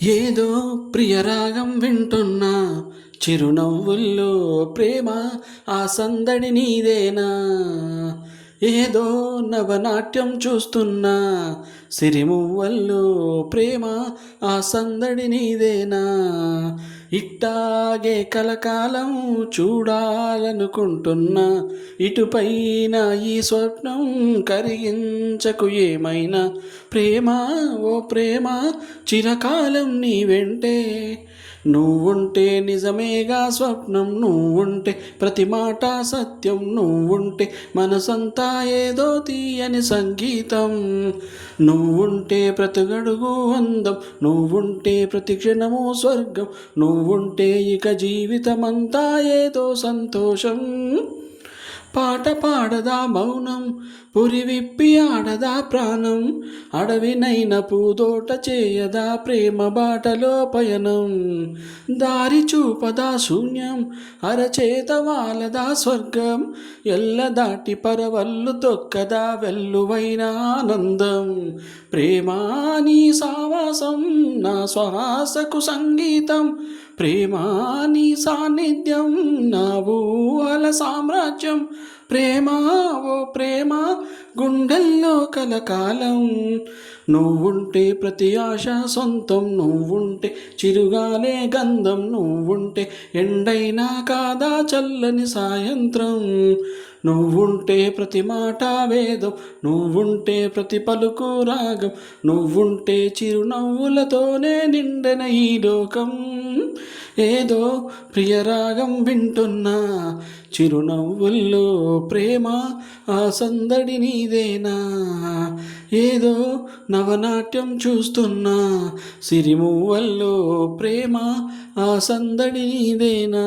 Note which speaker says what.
Speaker 1: ఏదో ప్రియరాగం వింటున్నా, చిరునవ్వుల్లో ప్రేమ ఆ సందడి నీదేనా. ఏదో నవనాట్యం చూస్తున్నా, సిరిమువ్వల్లో ప్రేమ ఆ సందడి నీదేనా. ఇట్టాగే కలకాలం చూడాలనుకుంటున్నా, ఇటుపైన ఈ స్వప్నం కరిగించకు ఏమైనా. ప్రేమ ఓ ప్రేమ చిరకాలం నీ వెంటే, నువ్వుంటే నిజమేగా స్వప్నం, నువ్వుంటే ప్రతి మాట సత్యం, నువ్వుంటే మనసంతా ఏదో తీయని సంగీతం. నువ్వుంటే ప్రతి గడుగు అందం, నువ్వుంటే ప్రతి క్షణము స్వర్గం, నువ్వుంటే ఇక జీవితమంతా ఏదో సంతోషం. పాట పాడదా మౌనం, పురి విప్పి ఆడదా ప్రాణం, అడవినైన పూదోట చేయదా ప్రేమ బాటలో పయనం. దారి చూపదా శూన్యం, అరచేత వాలదా స్వర్గం, ఎల్ల దాటి పరవళ్ళు తొక్కదా వెల్లువైన ఆనందం. ప్రేమా నీ సావాసం నా శ్వాసకు సంగీతం, ప్రేమా నీ సాన్నిధ్యం నా ఊహల సామ్రాజ్యం. ప్రేమ ఓ ప్రేమ గుండెల్లో కలకాలం, నువ్వుంటే ప్రతి ఆశ సొంతం, నువ్వుంటే చిరుగాలే గంధం, నువ్వుంటే ఎండైనా కాదా చల్లని సాయంత్రం. నువ్వుంటే ప్రతి మాట వేదం, నువ్వుంటే ప్రతి పలుకు రాగం, నువ్వుంటే చిరునవ్వులతోనే నిండెన ఈ లోకం. ఏదో ప్రియరాగం వింటున్నా, చిరునవ్వుల్లో ప్రేమ ఆ సందడి నీదేనా. ఏదో నవనాట్యం చూస్తున్నా, సిరిమువ్వల్లో ప్రేమ ఆ సందడి నీదేనా.